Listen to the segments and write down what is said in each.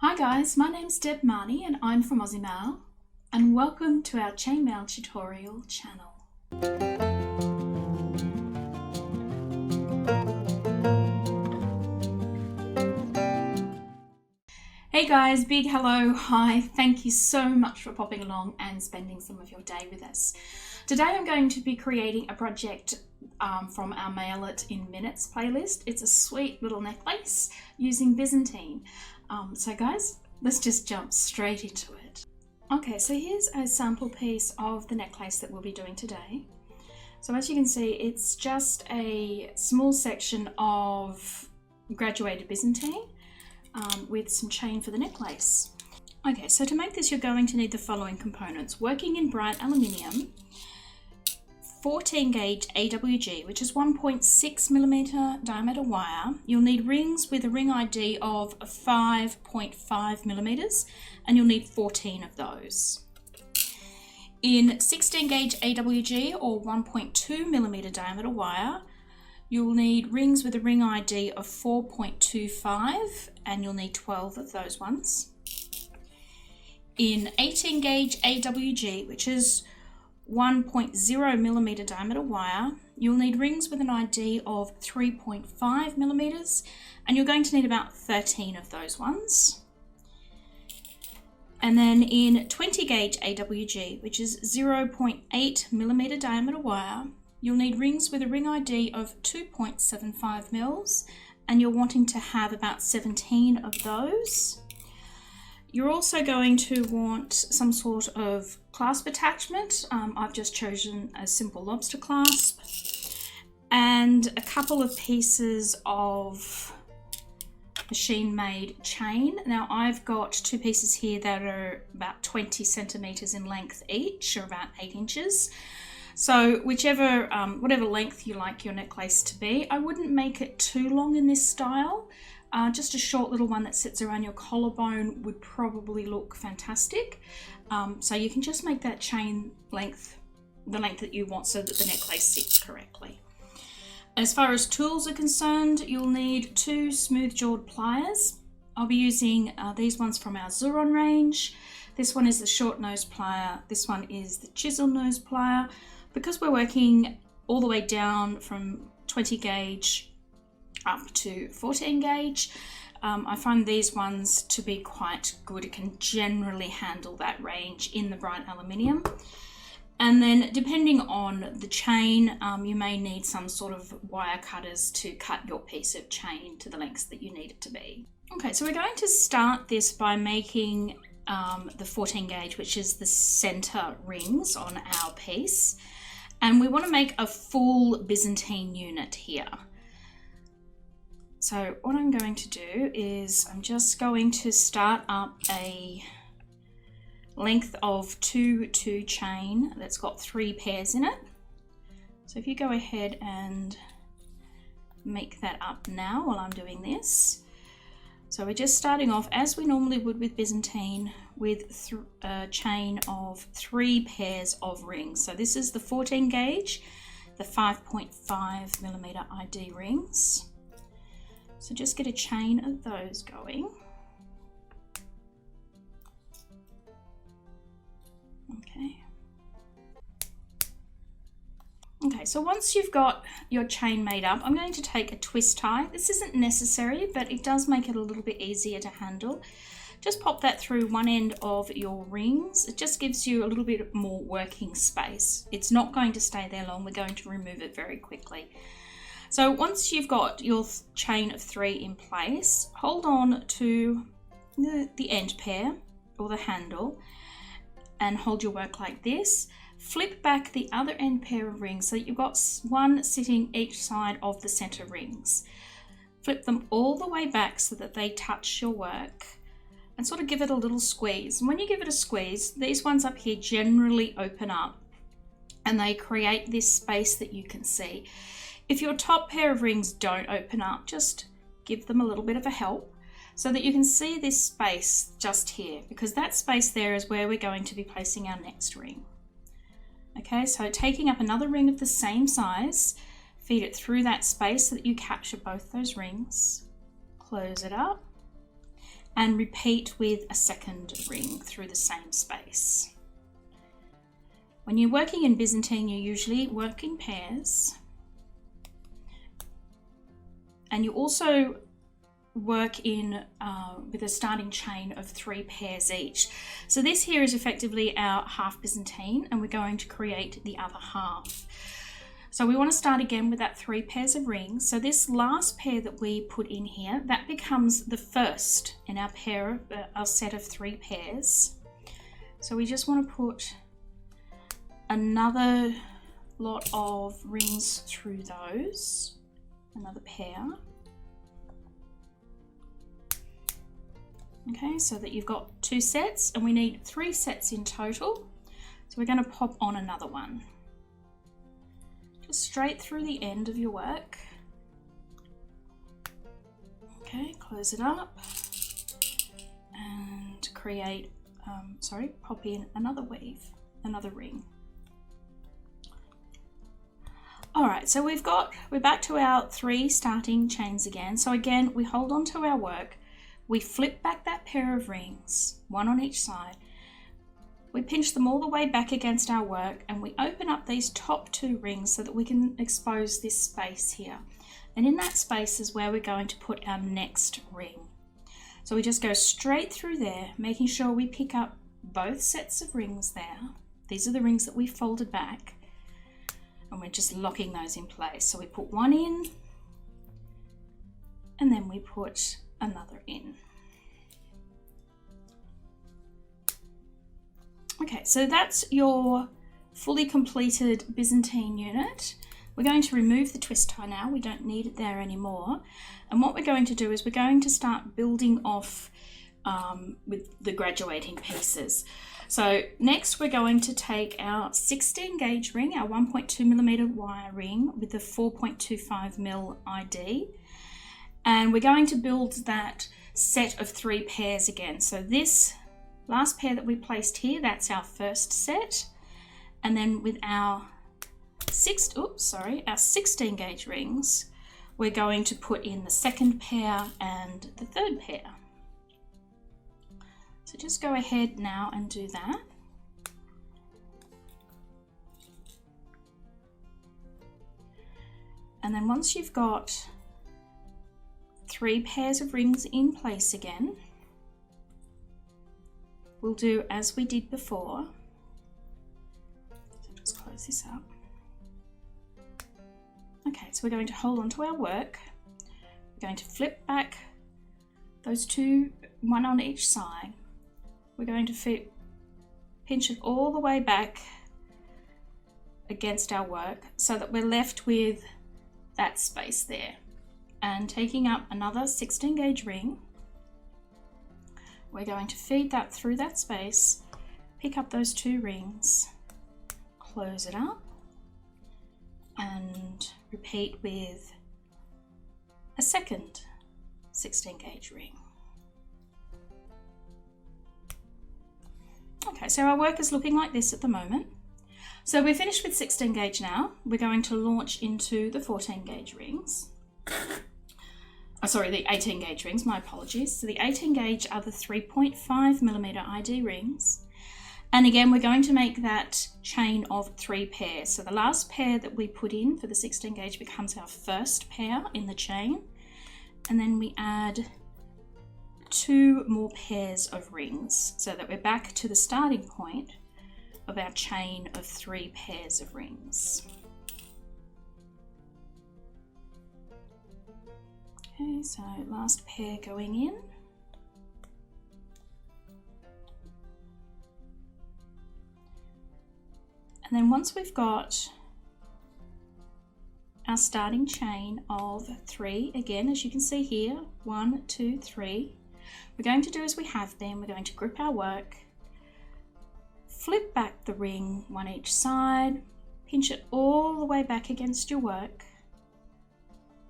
Hi guys, my name's Deb Marnie and I'm from Aussie Maille, and welcome to our chainmail tutorial channel. Hey guys, big hello, hi, thank you so much for popping along and spending some of your day with us. Today I'm going to be creating a project from our Mail It in Minutes playlist. It's a sweet little necklace using Byzantine. So guys, let's just jump straight into it. Okay, so here's a sample piece of the necklace that we'll be doing today. So as you can see, it's just a small section of graduated Byzantine with some chain for the necklace. Okay, so to make this you're going to need the following components. Working in bright aluminium, 14 gauge AWG, which is 1.6mm diameter wire. You'll need rings with a ring ID of 5.5mm, and you'll need 14 of those. In 16 gauge AWG or 1.2mm diameter wire, you'll need rings with a ring ID of 4.25, and you'll need 12 of those ones. In 18 gauge AWG, which is 1.0mm diameter wire, you'll need rings with an ID of 3.5mm, and you're going to need about 13 of those ones. And then in 20 gauge AWG, which is 0.8mm diameter wire, you'll need rings with a ring ID of 2.75mm, and you're wanting to have about 17 of those. You're also going to want some sort of clasp attachment. I've just chosen a simple lobster clasp, and a couple of pieces of machine-made chain. Now I've got two pieces here that are about 20 centimeters in length each, or about 8 inches. So whichever, whatever length you like your necklace to be. I wouldn't make it too long in this style. Just a short little one that sits around your collarbone would probably look fantastic. So you can just make that chain length the length that you want so that the necklace sits correctly. As far as tools are concerned, you'll need 2 smooth-jawed pliers. I'll be using these ones from our Xuron range. This one is the short nose plier. This one is the chisel nose plier. Because we're working all the way down from 20 gauge up to 14 gauge, I find these ones to be quite good. It can generally handle that range in the bright aluminium. And then depending on the chain, you may need some sort of wire cutters to cut your piece of chain to the lengths that you need it to be. Okay, so we're going to start this by making the 14 gauge, which is the center rings on our piece. And we want to make a full Byzantine unit here. So what I'm going to do is I'm just going to start up a length of 2-2 chain that's got 3 pairs in it. So if you go ahead and make that up now while I'm doing this. So we're just starting off as we normally would with Byzantine with a chain of 3 pairs of rings. So this is the 14 gauge, the 5.5mm ID rings. So just get a chain of those going. Okay, so once you've got your chain made up, I'm going to take a twist tie. This isn't necessary, but it does make it a little bit easier to handle. Just pop that through one end of your rings. It just gives you a little bit more working space. It's not going to stay there long. We're going to remove it very quickly. So once you've got your chain of 3 in place, hold on to the end pair or the handle and hold your work like this. Flip back the other end pair of rings so that you've got one sitting each side of the center rings. Flip them all the way back so that they touch your work and sort of give it a little squeeze. And when you give it a squeeze, these ones up here generally open up and they create this space that you can see. If your top pair of rings don't open up, just give them a little bit of a help so that you can see this space just here, because that space there is where we're going to be placing our next ring. Okay, so taking up another ring of the same size, feed it through that space so that you capture both those rings, close it up, and repeat with a second ring through the same space. When you're working in Byzantine, you usually work in pairs, and you also work in with a starting chain of 3 pairs each. So this here is effectively our half Byzantine, and we're going to create the other half. So we want to start again with that 3 pairs of rings. So this last pair that we put in here, that becomes the first in our pair, our set of 3 pairs. So we just want to put another lot of rings through those, another pair. Okay, so that you've got 2 sets, and we need 3 sets in total. So we're going to pop on another one. Just straight through the end of your work. Okay, close it up and create, pop in another weave, another ring. All right, so we're back to our 3 starting chains again. So again, we hold on to our work. We flip back that pair of rings, 1 on each side. We pinch them all the way back against our work, and we open up these top 2 rings so that we can expose this space here. And in that space is where we're going to put our next ring. So we just go straight through there, making sure we pick up both sets of rings there. These are the rings that we folded back, and we're just locking those in place. So we put 1 in, and then we put another in. Okay, so that's your fully completed Byzantine unit. We're going to remove the twist tie now. We don't need it there anymore. And what we're going to do is we're going to start building off with the graduating pieces. So next we're going to take our 16 gauge ring, our 1.2mm wire ring with the 4.25mm ID. And we're going to build that set of 3 pairs again. So this last pair that we placed here, that's our first set. And then with our 16 gauge rings, we're going to put in the second pair and the third pair. So just go ahead now and do that. And then once you've got 3 pairs of rings in place again, we'll do as we did before. So just close this up. Okay, so we're going to hold on to our work. We're going to flip back those 2, 1 on each side. We're going to pinch it all the way back against our work so that we're left with that space there. And taking up another 16 gauge ring, we're going to feed that through that space, pick up those 2 rings, close it up, and repeat with a second 16 gauge ring. Okay, so our work is looking like this at the moment. So we're finished with 16 gauge now. We're going to launch into the 14 gauge rings. The 18 gauge rings, my apologies. So the 18 gauge are the 3.5mm ID rings. And again, we're going to make that chain of 3 pairs. So the last pair that we put in for the 16 gauge becomes our first pair in the chain. And then we add 2 more pairs of rings so that we're back to the starting point of our chain of 3 pairs of rings. Okay, so last pair going in. And then once we've got our starting chain of 3, again, as you can see here, 1, 2, 3, we're going to do as we have been. We're going to grip our work, flip back the ring 1 each side, pinch it all the way back against your work.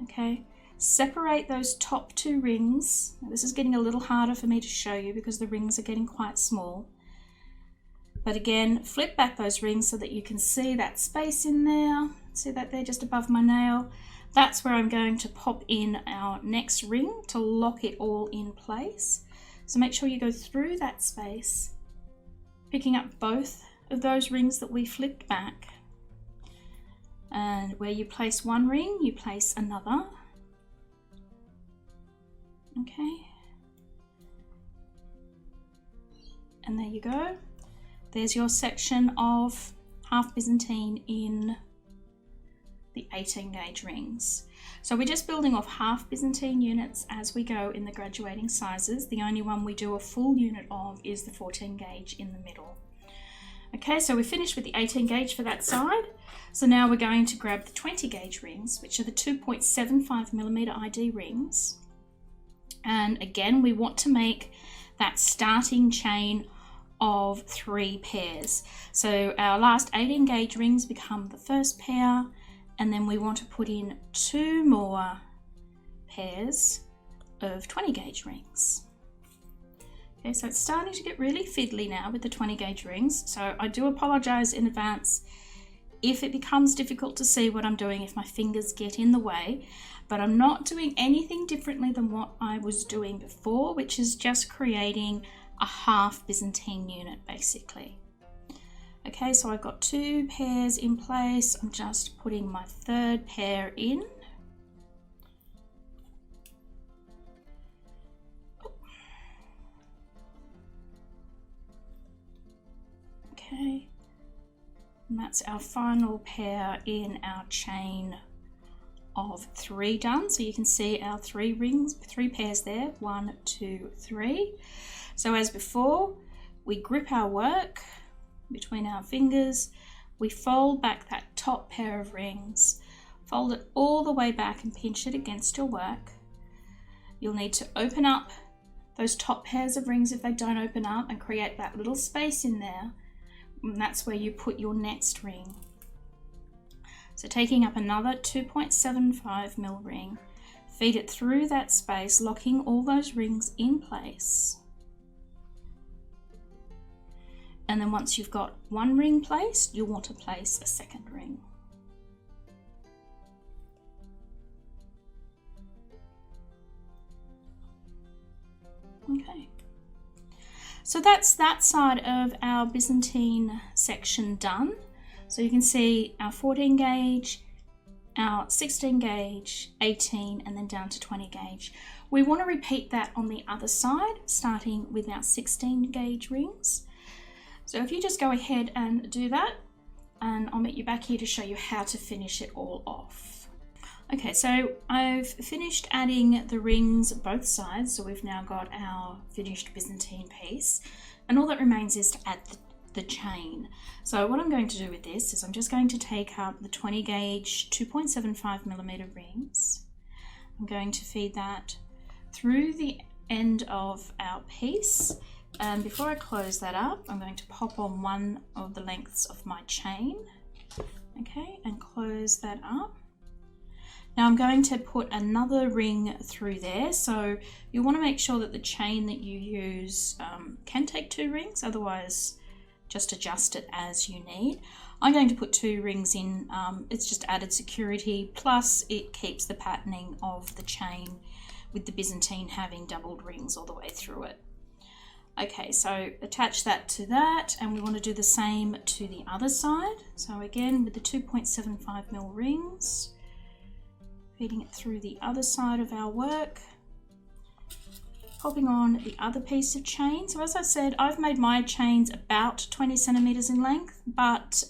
Okay, separate those top 2 rings. Now, this is getting a little harder for me to show you because the rings are getting quite small. But again, flip back those rings so that you can see that space in there. See that there just above my nail? That's where I'm going to pop in our next ring to lock it all in place. So make sure you go through that space, picking up both of those rings that we flipped back. And where you place one ring, you place another. Okay. And there you go. There's your section of half Byzantine in the 18 gauge rings. So we're just building off half Byzantine units as we go in the graduating sizes. The only one we do a full unit of is the 14 gauge in the middle. Okay, so we're finished with the 18 gauge for that side. So now we're going to grab the 20 gauge rings, which are the 2.75mm ID rings. And again, we want to make that starting chain of 3 pairs. So our last 18 gauge rings become the first pair, and then we want to put in 2 more pairs of 20 gauge rings. Okay, so it's starting to get really fiddly now with the 20 gauge rings, so I do apologize in advance if it becomes difficult to see what I'm doing, if my fingers get in the way, but I'm not doing anything differently than what I was doing before, which is just creating a half Byzantine unit basically. Okay, so I've got 2 pairs in place. I'm just putting my 3rd pair in. Okay, and that's our final pair in our chain of 3 done. So you can see our 3 rings, 3 pairs there, 1, 2, 3. So as before, we grip our work between our fingers, we fold back that top pair of rings, fold it all the way back and pinch it against your work. You'll need to open up those top pairs of rings if they don't open up and create that little space in there, and that's where you put your next ring. So taking up another 2.75mm ring, feed it through that space, locking all those rings in place. And then once you've got one ring placed, you'll want to place a second ring. Okay, so that's that side of our Byzantine section done. So you can see our 14 gauge, our 16 gauge, 18, and then down to 20 gauge. We want to repeat that on the other side, starting with our 16 gauge rings. So if you just go ahead and do that, and I'll meet you back here to show you how to finish it all off. Okay, so I've finished adding the rings both sides, so we've now got our finished Byzantine piece, and all that remains is to add the chain. So what I'm going to do with this is I'm just going to take up the 20 gauge 2.75mm rings. I'm going to feed that through the end of our piece, and before I close that up, I'm going to pop on one of the lengths of my chain, okay, and close that up. Now I'm going to put another ring through there, so you want to make sure that the chain that you use can take 2 rings, otherwise just adjust it as you need. I'm going to put 2 rings in, it's just added security, plus it keeps the patterning of the chain with the Byzantine having doubled rings all the way through it. Okay, so attach that to that, and we want to do the same to the other side. So again, with the 2.75mm rings, feeding it through the other side of our work, popping on the other piece of chain. So as I said, I've made my chains about 20 centimeters in length, but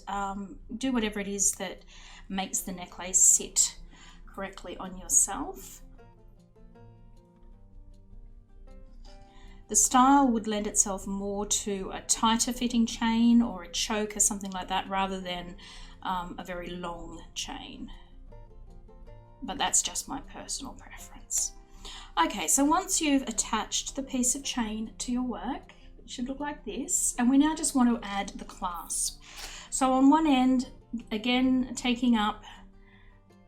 do whatever it is that makes the necklace sit correctly on yourself. The style would lend itself more to a tighter fitting chain or a choke or something like that, rather than a very long chain. But that's just my personal preference. Okay, so once you've attached the piece of chain to your work, it should look like this, and we now just want to add the clasp. So on one end, again taking up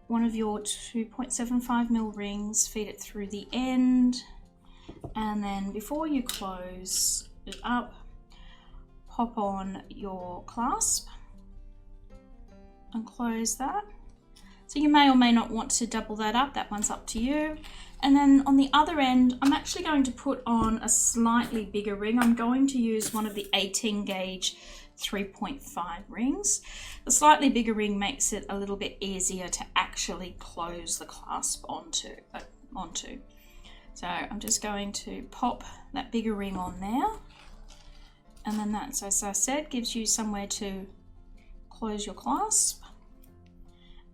one of your 2.75mm rings, feed it through the end, and then before you close it up, pop on your clasp and close that. So you may or may not want to double that up, that one's up to you. And then on the other end, I'm actually going to put on a slightly bigger ring. I'm going to use one of the 18 gauge 3.5 rings. The slightly bigger ring makes it a little bit easier to actually close the clasp onto. So I'm just going to pop that bigger ring on there. And then that, as I said, gives you somewhere to close your clasp.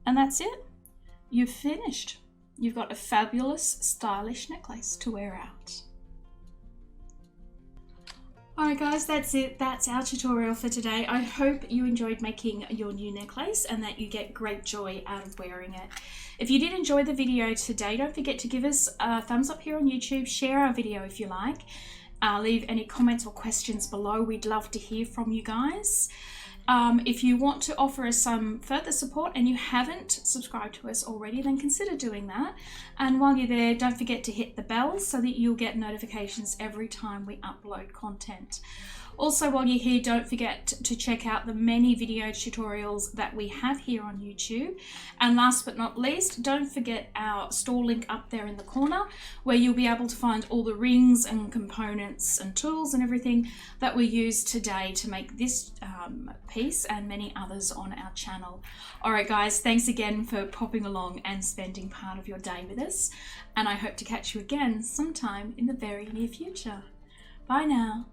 And that's it. You've finished. You've got a fabulous, stylish necklace to wear out. Alright guys, that's it. That's our tutorial for today. I hope you enjoyed making your new necklace and that you get great joy out of wearing it. If you did enjoy the video today, don't forget to give us a thumbs up here on YouTube, share our video if you like, leave any comments or questions below. We'd love to hear from you guys. If you want to offer us some further support and you haven't subscribed to us already, then consider doing that. And while you're there, don't forget to hit the bell so that you'll get notifications every time we upload content. Also, while you're here, don't forget to check out the many video tutorials that we have here on YouTube. And last but not least, don't forget our store link up there in the corner where you'll be able to find all the rings and components and tools and everything that we used today to make this piece and many others on our channel. Alright guys, thanks again for popping along and spending part of your day with us. And I hope to catch you again sometime in the very near future. Bye now.